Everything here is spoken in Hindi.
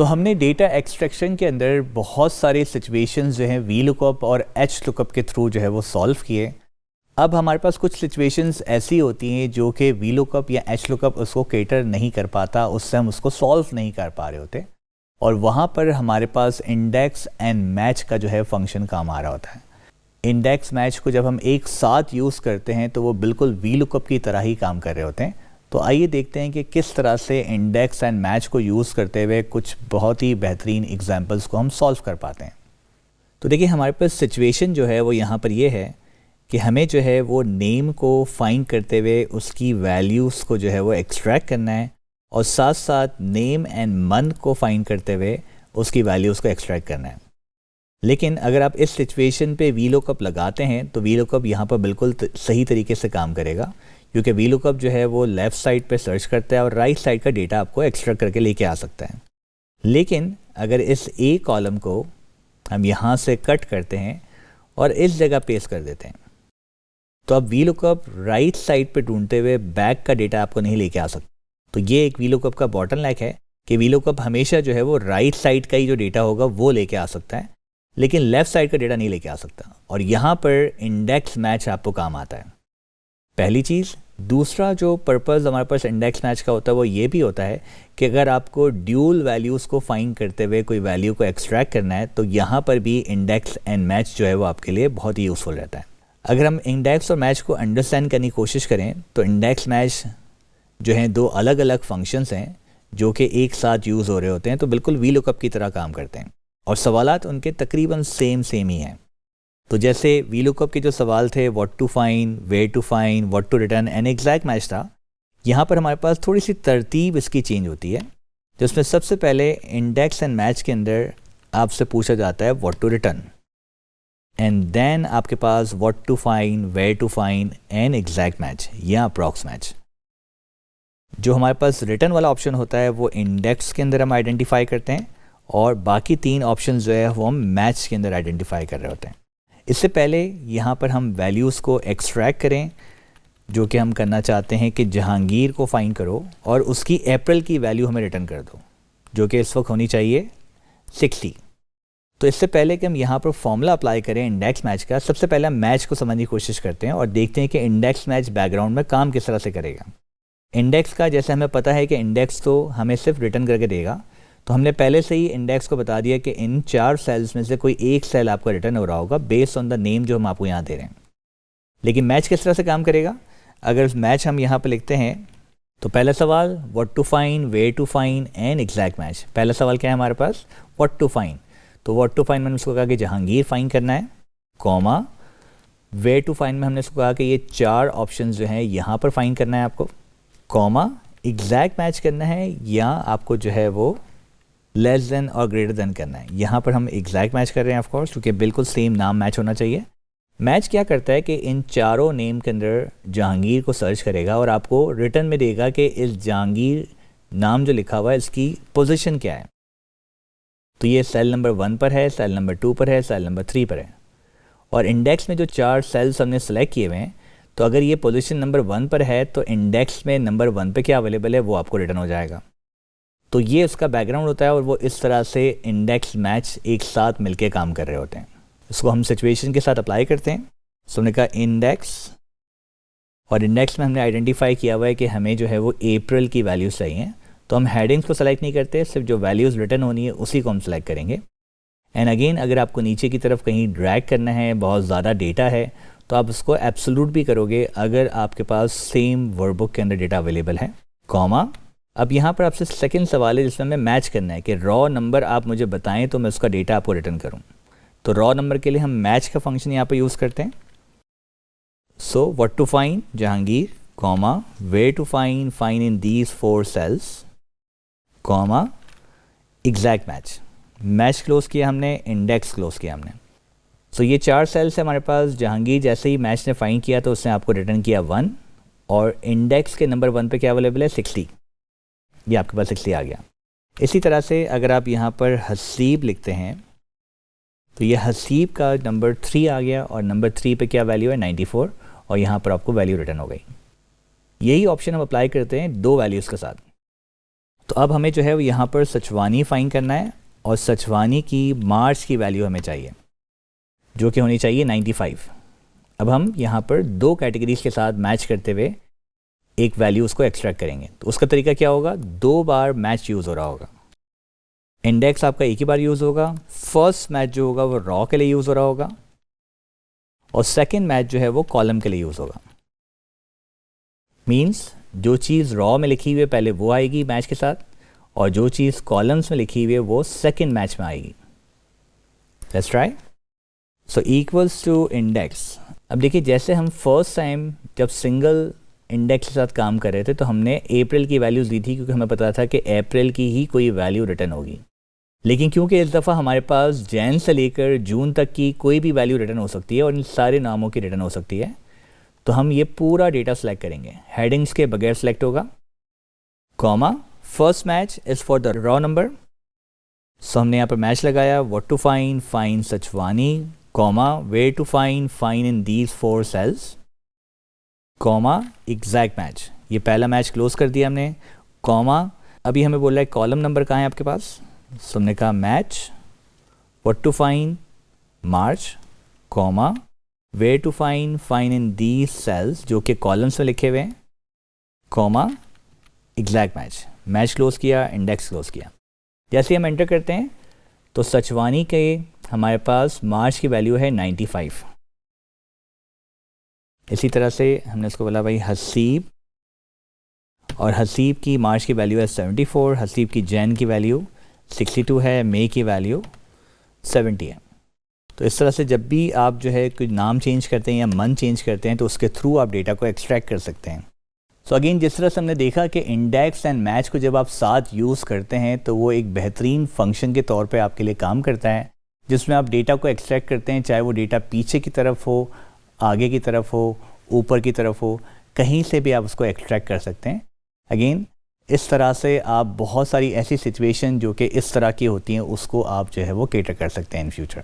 हमने डेटा एक्सट्रैक्शन के अंदर बहुत सारे सिचुएशंस जो हैं वी लुकअप और एच लुकअप के थ्रू जो है वो सॉल्व किए। अब हमारे पास कुछ सिचुएशंस ऐसी होती हैं जो कि वी लुकअप या एच लुकअप उसको केटर नहीं कर पाता, उससे हम उसको सॉल्व नहीं कर पा रहे होते, और वहाँ पर हमारे पास इंडेक्स एंड मैच का जो है फंक्शन काम आ रहा होता है। इंडेक्स मैच को जब हम एक साथ यूज़ करते हैं तो वो बिल्कुल वी लुकअप की तरह ही काम कर रहे होते हैं। तो आइए देखते हैं कि किस तरह से इंडेक्स एंड मैच को यूज़ करते हुए कुछ बहुत ही बेहतरीन एग्जांपल्स को हम सॉल्व कर पाते हैं। तो देखिए, हमारे पास सिचुएशन जो है वो यहाँ पर ये है कि हमें जो है वो नेम को फाइंड करते हुए उसकी वैल्यूज़ को जो है वो एक्सट्रैक्ट करना है, और साथ साथ नेम एंड मंथ को फाइंड करते हुए उसकी वैल्यूज़ को एक्सट्रैक्ट करना है। लेकिन अगर आप इस सिचुएशन पे वी लुकअप लगाते हैं तो वी लुकअप यहाँ पर बिल्कुल सही तरीके से काम करेगा, क्योंकि वी लुकअप जो है वो लेफ़्ट साइड पे सर्च करता है और राइट साइड का डेटा आपको एक्सट्रैक्ट करके लेके आ सकता है। लेकिन अगर इस ए कॉलम को हम यहाँ से कट करते हैं और इस जगह पेस्ट कर देते हैं, तो अब वी लुकअप राइट साइड पे ढूंढते हुए बैक का डेटा आपको नहीं लेके आ सकता। तो ये एक वी लुकअप का बॉटलनेक है कि वी लुकअप हमेशा जो है वो राइट साइड का ही जो डेटा होगा वो लेके आ सकता है, लेकिन लेफ़्ट साइड का डेटा नहीं लेके आ सकता। और यहाँ पर इंडेक्स मैच आपको काम आता है, पहली चीज़। दूसरा जो पर्पज़ हमारे पास इंडेक्स मैच का होता है वो ये भी होता है कि अगर आपको ड्यूल वैल्यूज़ को फाइंड करते हुए कोई वैल्यू को एक्सट्रैक्ट करना है तो यहाँ पर भी इंडेक्स एंड मैच जो है वो आपके लिए बहुत ही यूज़फुल रहता है। अगर हम इंडेक्स और मैच को अंडरस्टैंड करने की कोशिश करें तो इंडेक्स मैच जो हैं दो अलग अलग फंक्शंस हैं जो कि एक साथ यूज़ हो रहे होते हैं, तो बिल्कुल वी लुकअप की तरह काम करते हैं और सवालात उनके तकरीबन सेम ही हैं। तो जैसे वी लुकअप के जो सवाल थे what to find, where to find, what to return and exact match था, यहाँ पर हमारे पास थोड़ी सी तरतीब इसकी चेंज होती है, जिसमें सबसे पहले इंडेक्स एंड मैच के अंदर आपसे पूछा जाता है what to return, and then आपके पास what to find, where to find and exact match या अप्रॉक्स मैच। जो हमारे पास रिटर्न वाला ऑप्शन होता है वो इंडेक्स के अंदर हम आइडेंटिफाई करते हैं, और बाकी तीन ऑप्शन जो है वो हम मैच के अंदर आइडेंटिफाई कर रहे होते हैं। इससे पहले यहाँ पर हम वैल्यूज़ को एक्सट्रैक्ट करें, जो कि हम करना चाहते हैं कि जहांगीर को फाइंड करो और उसकी अप्रैल की वैल्यू हमें रिटर्न कर दो, जो कि इस वक्त होनी चाहिए 60। तो इससे पहले कि हम यहाँ पर फॉर्मूला अप्लाई करें इंडेक्स मैच का, सबसे पहले हम मैच को समझने की कोशिश करते हैं और देखते हैं कि इंडेक्स मैच बैकग्राउंड में काम किस तरह से करेगा। इंडेक्स का जैसे हमें पता है कि इंडेक्स तो हमें सिर्फ रिटर्न करके देगा, तो हमने पहले से ही इंडेक्स को बता दिया कि इन 4 सेल्स में से कोई एक सेल आपका रिटर्न हो रहा होगा बेस्ड ऑन द नेम जो हम आपको यहाँ दे रहे हैं। लेकिन मैच किस तरह से काम करेगा, अगर मैच हम यहाँ पर लिखते हैं तो पहला सवाल what to find, where to find and exact match. पहला सवाल क्या है हमारे पास, व्हाट टू फाइंड। तो व्हाट टू फाइंड मैंने उसको कहा कि जहांगीर फाइंड करना है, कॉमा। वेयर टू फाइंड में हमने उसको कहा कि ये 4 ऑप्शन जो हैं यहाँ पर फाइंड करना है आपको, कॉमा। एग्जैक्ट मैच करना है या आपको जो है वो लेस देन और ग्रेटर देन करना है। यहाँ पर हम एग्जैक्ट मैच कर रहे हैं ऑफ कोर्स, क्योंकि बिल्कुल सेम नाम मैच होना चाहिए। मैच क्या करता है कि इन चारों नेम के अंदर जहांगीर को सर्च करेगा और आपको रिटर्न में देगा कि इस जहांगीर नाम जो लिखा हुआ है इसकी पोजीशन क्या है। तो ये सेल नंबर 1 पर है, सेल नंबर 2 पर है, सेल नंबर 3 पर है। और इंडेक्स में जो 4 सेल्स हमने सेलेक्ट किए हुए हैं, तो अगर ये पोजीशन नंबर 1 पर है तो इंडेक्स में नंबर 1 पे क्या अवेलेबल है वो आपको रिटर्न हो जाएगा। तो ये उसका बैकग्राउंड होता है और वो इस तरह से इंडेक्स मैच एक साथ मिलके काम कर रहे होते हैं। इसको हम सिचुएशन के साथ अप्लाई करते हैं। सो हमने कहा इंडेक्स, और इंडेक्स में हमने आइडेंटिफाई किया हुआ है कि हमें जो है वो अप्रैल की वैल्यूज़ चाहिए, तो हम हेडिंग्स को सेलेक्ट नहीं करते, सिर्फ जो वैल्यूज़ रिटर्न होनी है उसी को हम सेलेक्ट करेंगे। एंड अगेन अगर आपको नीचे की तरफ कहीं ड्रैग करना है, बहुत ज़्यादा डेटा है, तो आप उसको एब्सोल्यूट भी करोगे अगर आपके पास सेम वर्कबुक के अंदर डेटा अवेलेबल है, कॉमा। अब यहाँ पर आपसे सेकंड सवाल है जिसमें हमें मैच करना है कि रॉ नंबर आप मुझे बताएं तो मैं उसका डेटा आपको रिटर्न करूँ। तो रॉ नंबर के लिए हम मैच का फंक्शन यहाँ पर यूज़ करते हैं। So what to find Jahangir, comma, where to find, find in these 4 cells, comma, exact match. Match close किया हमने, इंडेक्स क्लोज किया हमने। सो ये 4 सेल्स है हमारे पास। जहांगीर जैसे ही मैच ने फाइंड किया तो उसने आपको रिटर्न किया 1, और इंडेक्स के नंबर 1 पे क्या अवेलेबल है 60, ये आपके पास 60 आ गया। इसी तरह से अगर आप यहाँ पर हसीब लिखते हैं तो ये हसीब का नंबर 3 आ गया, और नंबर 3 पे क्या वैल्यू है 94, और यहाँ पर आपको वैल्यू रिटर्न हो गई। यही ऑप्शन हम अप्लाई करते हैं 2 वैल्यूज़ के साथ। तो अब हमें जो है वो यहाँ पर सचवानी फाइंड करना है और सचवानी की मार्च की वैल्यू हमें चाहिए जो कि होनी चाहिए 95। अब हम यहाँ पर दो कैटेगरीज के साथ मैच करते हुए एक वैल्यू उसको एक्सट्रैक्ट करेंगे। तो उसका तरीका क्या होगा, 2 बार मैच यूज़ हो रहा होगा। इंडेक्स आपका एक ही बार यूज़ होगा। फर्स्ट मैच जो होगा वो रॉ के लिए यूज़ हो रहा होगा और सेकंड मैच जो है वो कॉलम के लिए यूज़ होगा। मींस जो चीज़ रॉ में लिखी हुई है पहले वो आएगी मैच के साथ और जो चीज़ कॉलम्स में लिखी हुई है वो सेकंड मैच में आएगी। Let's try. So equals to index. अब देखिए जैसे हम फर्स्ट टाइम जब सिंगल इंडेक्स के साथ काम कर रहे थे तो हमने अप्रैल की वैल्यूज़ दी थी क्योंकि हमें पता था कि अप्रैल की ही कोई वैल्यू रिटर्न होगी। लेकिन क्योंकि इस दफ़ा हमारे पास जैन से लेकर जून तक की कोई भी वैल्यू रिटर्न हो सकती है और इन सारे नामों की रिटर्न हो सकती है, तो हम ये पूरा डेटा सेलेक्ट करेंगे। हेडिंग्स के बगैर सेलेक्ट होगा। Comma, first match is for the row number. So हमने यहाँ पर मैच लगाया, what to find, find Sachwani, comma, where to find, find in these 4 cells, comma, exact match. ये पहला मैच क्लोज कर दिया हमने, कॉमा। अभी हमें बोल रहा है कॉलम नंबर कहाँ है आपके पास। सो हमने कहा match, what to find, March, comma, where to find, find in these cells जो कि कॉलम्स में लिखे हुए हैं, comma, exact match. Match close किया, इंडेक्स क्लोज किया। जैसे हम एंटर करते हैं तो सचवानी के हमारे पास मार्च की वैल्यू है 95। इसी तरह से हमने उसको बोला भाई हसीब, और हसीब की मार्च की वैल्यू है 74, हसीब की जैन की वैल्यू 62 है, मई की वैल्यू 70 है। तो इस तरह से जब भी आप जो है कोई नाम चेंज करते हैं या मंथ चेंज करते हैं तो उसके थ्रू आप डेटा को एक्सट्रैक्ट कर सकते हैं। सो अगेन जिस तरह से हमने देखा कि इंडेक्स एंड मैच को जब आप साथ यूज़ करते हैं तो वो एक बेहतरीन फंक्शन के तौर पे आपके लिए काम करता है जिसमें आप डेटा को एक्सट्रैक्ट करते हैं, चाहे वो डेटा पीछे की तरफ हो, आगे की तरफ हो, ऊपर की तरफ हो, कहीं से भी आप उसको एक्सट्रैक्ट कर सकते हैं। अगेन इस तरह से आप बहुत सारी ऐसी सिचुएशन जो कि इस तरह की होती हैं उसको आप जो है वो कैटर कर सकते हैं इन फ्यूचर।